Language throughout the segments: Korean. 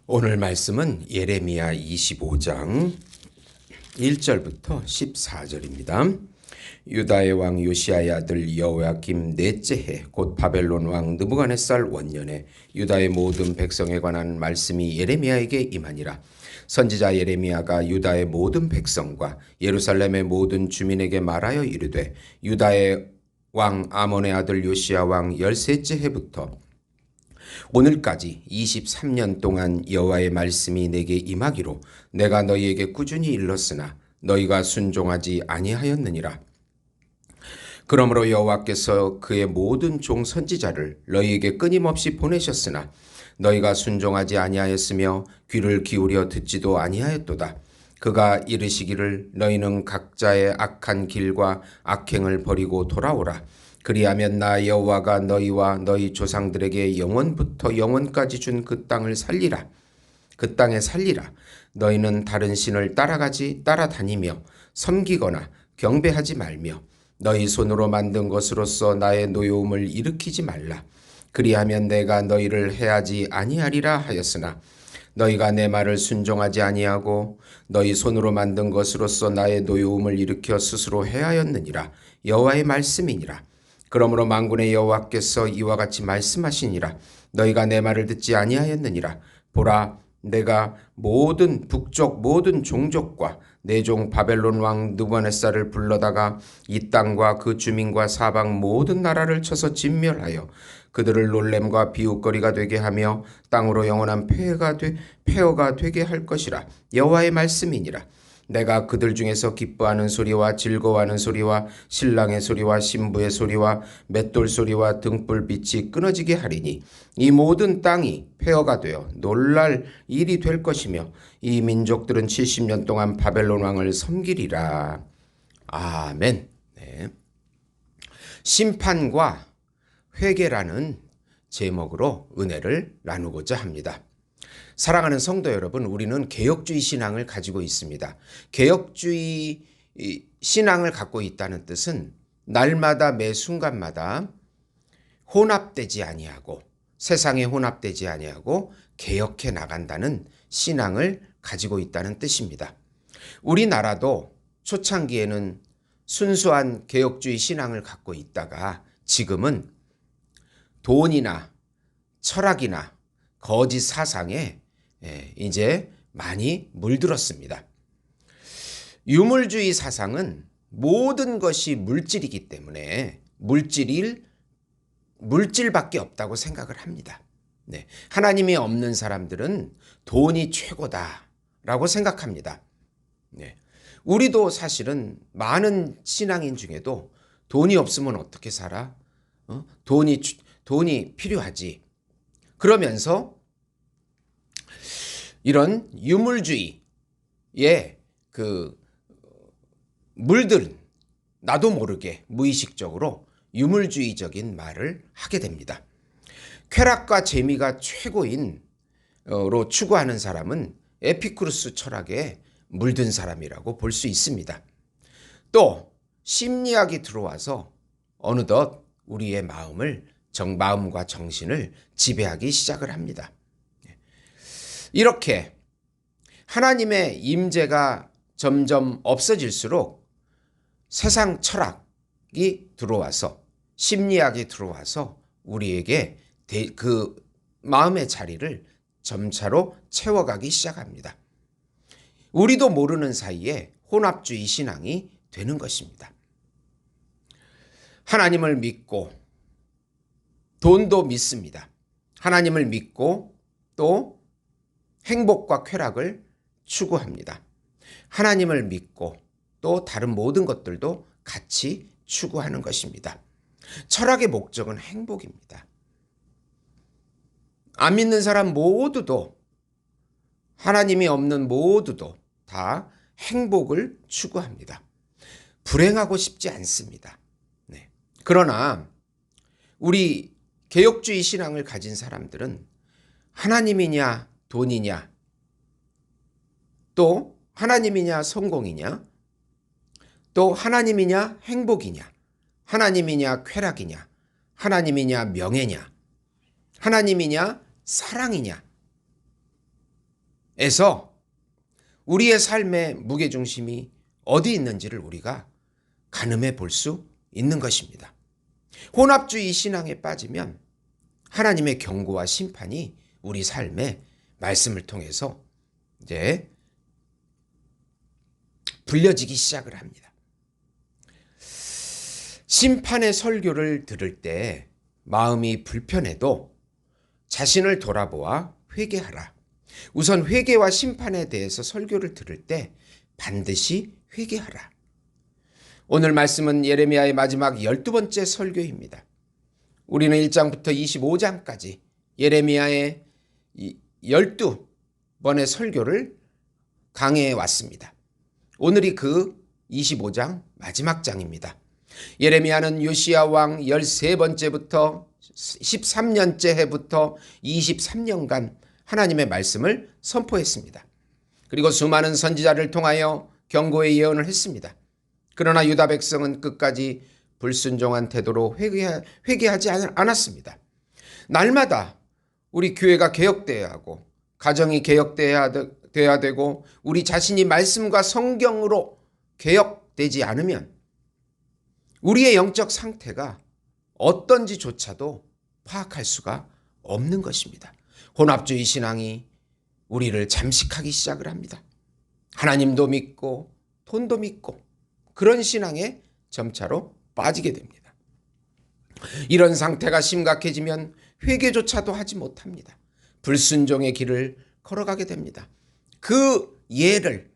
오늘 말씀은 예레미야 25장 1절부터 14절입니다. 유다의 왕 요시야의 아들 여호야김 넷째 해 곧 바벨론 왕 느부갓네살 원년에 유다의 모든 백성에 관한 말씀이 예레미야에게 임하니라. 선지자 예레미야가 유다의 모든 백성과 예루살렘의 모든 주민에게 말하여 이르되 유다의 왕 아몬의 아들 요시야 왕 13째 해부터 오늘까지 23년 동안 여호와의 말씀이 내게 임하기로 내가 너희에게 꾸준히 일렀으나 너희가 순종하지 아니하였느니라. 그러므로 여호와께서 그의 모든 종 선지자를 너희에게 끊임없이 보내셨으나 너희가 순종하지 아니하였으며 귀를 기울여 듣지도 아니하였도다. 그가 이르시기를 너희는 각자의 악한 길과 악행을 버리고 돌아오라. 그리하면 나 여호와가 너희와 너희 조상들에게 영원부터 영원까지 준 그 땅을 살리라. 그 땅에 살리라. 너희는 다른 신을 따라다니며 섬기거나 경배하지 말며 너희 손으로 만든 것으로서 나의 노여움을 일으키지 말라. 그리하면 내가 너희를 해하지 아니하리라 하였으나 너희가 내 말을 순종하지 아니하고 너희 손으로 만든 것으로서 나의 노여움을 일으켜 스스로 해하였느니라. 여호와의 말씀이니라. 그러므로 만군의 여호와께서 이와 같이 말씀하시니라. 너희가 내 말을 듣지 아니하였느니라. 보라, 내가 모든 북쪽 모든 종족과 내 종 바벨론 왕 느부갓네살을 불러다가 이 땅과 그 주민과 사방 모든 나라를 쳐서 진멸하여 그들을 놀램과 비웃거리가 되게 하며 땅으로 영원한 폐허가 되게 할 것이라. 여호와의 말씀이니라. 내가 그들 중에서 기뻐하는 소리와 즐거워하는 소리와 신랑의 소리와 신부의 소리와 맷돌 소리와 등불빛이 끊어지게 하리니 이 모든 땅이 폐허가 되어 놀랄 일이 될 것이며 이 민족들은 70년 동안 바벨론 왕을 섬기리라. 아멘. 네. 심판과 회개라는 제목으로 은혜를 나누고자 합니다. 사랑하는 성도 여러분, 우리는 개혁주의 신앙을 가지고 있습니다. 개혁주의 신앙을 갖고 있다는 뜻은 날마다 매 순간마다 혼합되지 아니하고 세상에 혼합되지 아니하고 개혁해 나간다는 신앙을 가지고 있다는 뜻입니다. 우리나라도 초창기에는 순수한 개혁주의 신앙을 갖고 있다가 지금은 돈이나 철학이나 거짓 사상에 이제 많이 물들었습니다. 유물주의 사상은 모든 것이 물질이기 때문에 물질밖에 없다고 생각을 합니다. 네. 하나님이 없는 사람들은 돈이 최고다라고 생각합니다. 네. 우리도 사실은 많은 신앙인 중에도 돈이 없으면 어떻게 살아? 돈이 필요하지. 그러면서 이런 유물주의에 물든 나도 모르게 무의식적으로 유물주의적인 말을 하게 됩니다. 쾌락과 재미가 최고인로 추구하는 사람은 에피쿠르스 철학에 물든 사람이라고 볼 수 있습니다. 또 심리학이 들어와서 어느덧 우리의 마음과 정신을 지배하기 시작을 합니다. 이렇게 하나님의 임재가 점점 없어질수록 세상 철학이 들어와서 심리학이 들어와서 우리에게 그 마음의 자리를 점차로 채워가기 시작합니다. 우리도 모르는 사이에 혼합주의 신앙이 되는 것입니다. 하나님을 믿고 돈도 믿습니다. 하나님을 믿고 또 행복과 쾌락을 추구합니다. 하나님을 믿고 또 다른 모든 것들도 같이 추구하는 것입니다. 철학의 목적은 행복입니다. 안 믿는 사람 모두도 하나님이 없는 모두도 다 행복을 추구합니다. 불행하고 싶지 않습니다. 네. 그러나 우리 개혁주의 신앙을 가진 사람들은 하나님이냐 돈이냐 또 하나님이냐 성공이냐 또 하나님이냐 행복이냐 하나님이냐 쾌락이냐 하나님이냐 명예냐 하나님이냐 사랑이냐 우리의 삶의 무게중심이 어디 있는지를 우리가 가늠해 볼 수 있는 것입니다. 혼합주의 신앙에 빠지면 하나님의 경고와 심판이 우리 삶의 말씀을 통해서 이제 불려지기 시작을 합니다. 심판의 설교를 들을 때 마음이 불편해도 자신을 돌아보아 회개하라. 우선 회개와 심판에 대해서 설교를 들을 때 반드시 회개하라. 오늘 말씀은 예레미야의 마지막 12번째 설교입니다. 우리는 1장부터 25장까지 예레미야의 12번의 설교를 강해해 왔습니다. 오늘이 그 25장 마지막 장입니다. 예레미야는 요시야 왕 13번째부터 13년째 해부터 23년간 하나님의 말씀을 선포했습니다. 그리고 수많은 선지자를 통하여 경고의 예언을 했습니다. 그러나 유다 백성은 끝까지 불순종한 태도로 회개하지 않았습니다. 날마다 우리 교회가 개혁되어야 하고 가정이 개혁되어야 되고 우리 자신이 말씀과 성경으로 개혁되지 않으면 우리의 영적 상태가 어떤지조차도 파악할 수가 없는 것입니다. 혼합주의 신앙이 우리를 잠식하기 시작을 합니다. 하나님도 믿고 돈도 믿고 그런 신앙에 점차로 빠지게 됩니다. 이런 상태가 심각해지면 회개조차도 하지 못합니다. 불순종의 길을 걸어가게 됩니다. 그 예를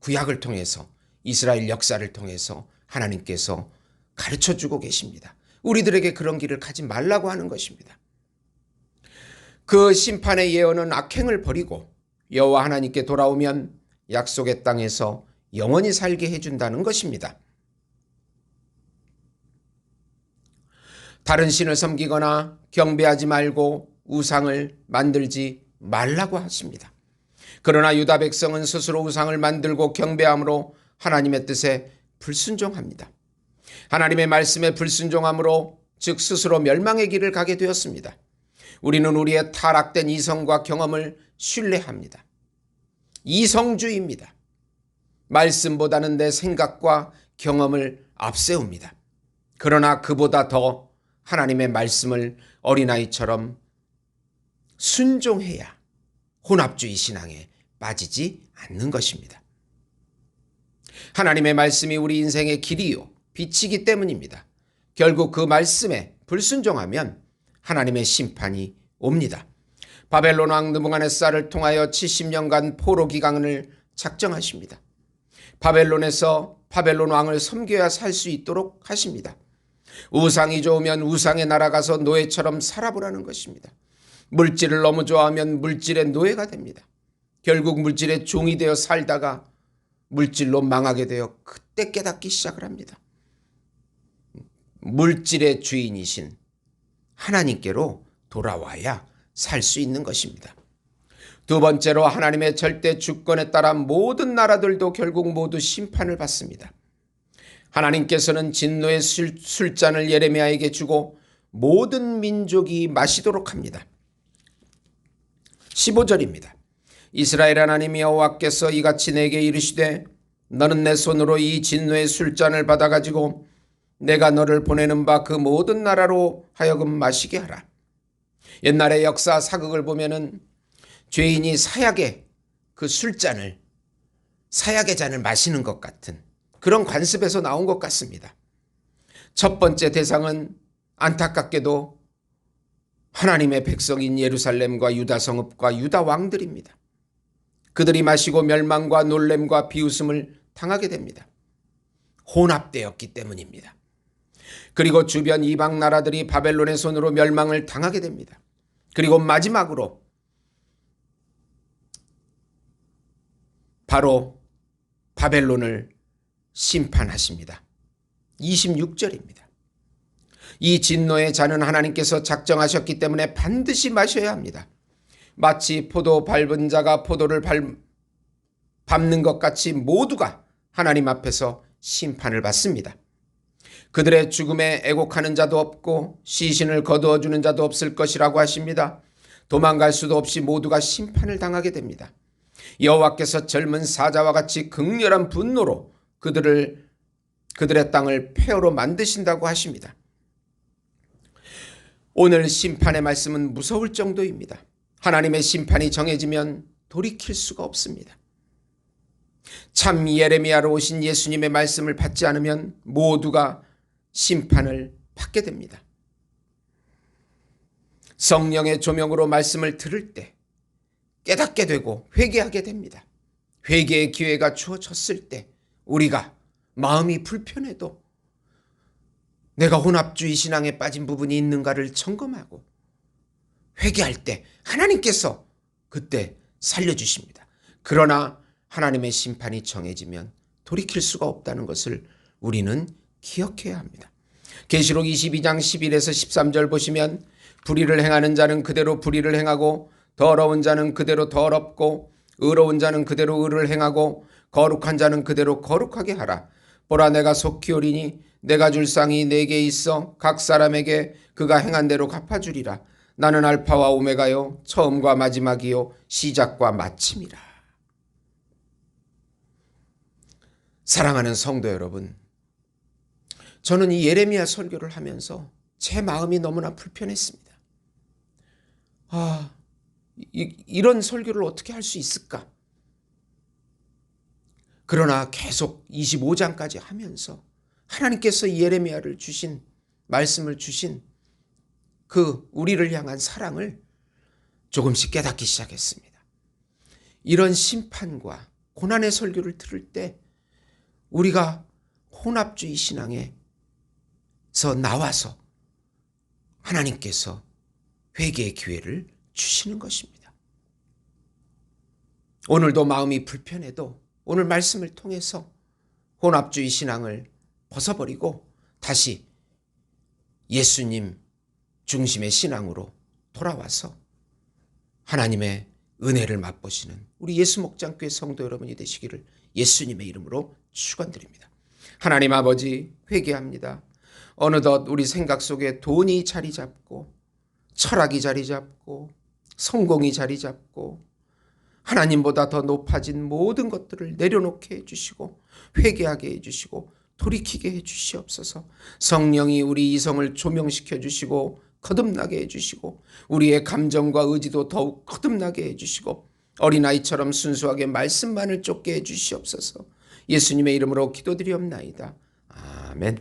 구약을 통해서 이스라엘 역사를 통해서 하나님께서 가르쳐주고 계십니다. 우리들에게 그런 길을 가지 말라고 하는 것입니다. 그 심판의 예언은 악행을 버리고 여호와 하나님께 돌아오면 약속의 땅에서 영원히 살게 해준다는 것입니다. 다른 신을 섬기거나 경배하지 말고 우상을 만들지 말라고 하십니다. 그러나 유다 백성은 스스로 우상을 만들고 경배함으로 하나님의 뜻에 불순종합니다. 하나님의 말씀에 불순종함으로 즉 스스로 멸망의 길을 가게 되었습니다. 우리는 우리의 타락된 이성과 경험을 신뢰합니다. 이성주의입니다. 말씀보다는 내 생각과 경험을 앞세웁니다. 그러나 그보다 더 하나님의 말씀을 어린아이처럼 순종해야 혼합주의 신앙에 빠지지 않는 것입니다. 하나님의 말씀이 우리 인생의 길이요 빛이기 때문입니다. 결국 그 말씀에 불순종하면 하나님의 심판이 옵니다. 바벨론 왕 느부갓네살을 통하여 70년간 포로 기간을 작정하십니다. 바벨론에서 바벨론 왕을 섬겨야 살 수 있도록 하십니다. 우상이 좋으면 우상에 날아가서 노예처럼 살아보라는 것입니다. 물질을 너무 좋아하면 물질의 노예가 됩니다. 결국 물질의 종이 되어 살다가 물질로 망하게 되어 그때 깨닫기 시작을 합니다. 물질의 주인이신 하나님께로 돌아와야 살 수 있는 것입니다. 두 번째로 하나님의 절대 주권에 따라 모든 나라들도 결국 모두 심판을 받습니다. 하나님께서는 진노의 술잔을 예레미야에게 주고 모든 민족이 마시도록 합니다. 15절입니다. 이스라엘 하나님 여호와께서 이같이 내게 이르시되 너는 내 손으로 이 진노의 술잔을 받아가지고 내가 너를 보내는 바 그 모든 나라로 하여금 마시게 하라. 옛날의 역사 사극을 보면은 죄인이 사약의 그 술잔을 사약의 잔을 마시는 것 같은 그런 관습에서 나온 것 같습니다. 첫 번째 대상은 안타깝게도 하나님의 백성인 예루살렘과 유다 성읍과 유다 왕들입니다. 그들이 마시고 멸망과 놀램과 비웃음을 당하게 됩니다. 혼합되었기 때문입니다. 그리고 주변 이방 나라들이 바벨론의 손으로 멸망을 당하게 됩니다. 그리고 마지막으로 바로 바벨론을 심판하십니다. 26절입니다. 이 진노의 잔은 하나님께서 작정하셨기 때문에 반드시 마셔야 합니다. 마치 포도 밟은 자가 포도를 밟는 것 같이 모두가 하나님 앞에서 심판을 받습니다. 그들의 죽음에 애곡하는 자도 없고 시신을 거두어 주는 자도 없을 것이라고 하십니다. 도망갈 수도 없이 모두가 심판을 당하게 됩니다. 여호와께서 젊은 사자와 같이 극렬한 분노로 그들의 땅을 폐허로 만드신다고 하십니다. 오늘 심판의 말씀은 무서울 정도입니다. 하나님의 심판이 정해지면 돌이킬 수가 없습니다. 참 예레미야로 오신 예수님의 말씀을 받지 않으면 모두가 심판을 받게 됩니다. 성령의 조명으로 말씀을 들을 때 깨닫게 되고 회개하게 됩니다. 회개의 기회가 주어졌을 때 우리가 마음이 불편해도 내가 혼합주의 신앙에 빠진 부분이 있는가를 점검하고 회개할 때 하나님께서 그때 살려주십니다. 그러나 하나님의 심판이 정해지면 돌이킬 수가 없다는 것을 우리는 기억해야 합니다. 계시록 22장 11에서 13절 보시면 불의를 행하는 자는 그대로 불의를 행하고 더러운 자는 그대로 더럽고 의로운 자는 그대로 의를 행하고 거룩한 자는 그대로 거룩하게 하라. 보라, 내가 속히 오리니 내가 줄 상이 내게 있어 각 사람에게 그가 행한 대로 갚아주리라. 나는 알파와 오메가요 처음과 마지막이요 시작과 마침이라. 사랑하는 성도 여러분, 저는 이 예레미야 설교를 하면서 제 마음이 너무나 불편했습니다. 이런 설교를 어떻게 할 수 있을까? 그러나 계속 25장까지 하면서 하나님께서 예레미야를 주신 말씀을 주신 그 우리를 향한 사랑을 조금씩 깨닫기 시작했습니다. 이런 심판과 고난의 설교를 들을 때 우리가 혼합주의 신앙에서 나와서 하나님께서 회개의 기회를 주시는 것입니다. 오늘도 마음이 불편해도 오늘 말씀을 통해서 혼합주의 신앙을 벗어버리고 다시 예수님 중심의 신앙으로 돌아와서 하나님의 은혜를 맛보시는 우리 예수목장교회 성도 여러분이 되시기를 예수님의 이름으로 축원드립니다. 하나님 아버지, 회개합니다. 어느덧 우리 생각 속에 돈이 자리 잡고 철학이 자리 잡고 성공이 자리 잡고 하나님보다 더 높아진 모든 것들을 내려놓게 해주시고 회개하게 해주시고 돌이키게 해주시옵소서. 성령이 우리 이성을 조명시켜 주시고 거듭나게 해주시고 우리의 감정과 의지도 더욱 거듭나게 해주시고 어린아이처럼 순수하게 말씀만을 쫓게 해주시옵소서. 예수님의 이름으로 기도드리옵나이다. 아멘.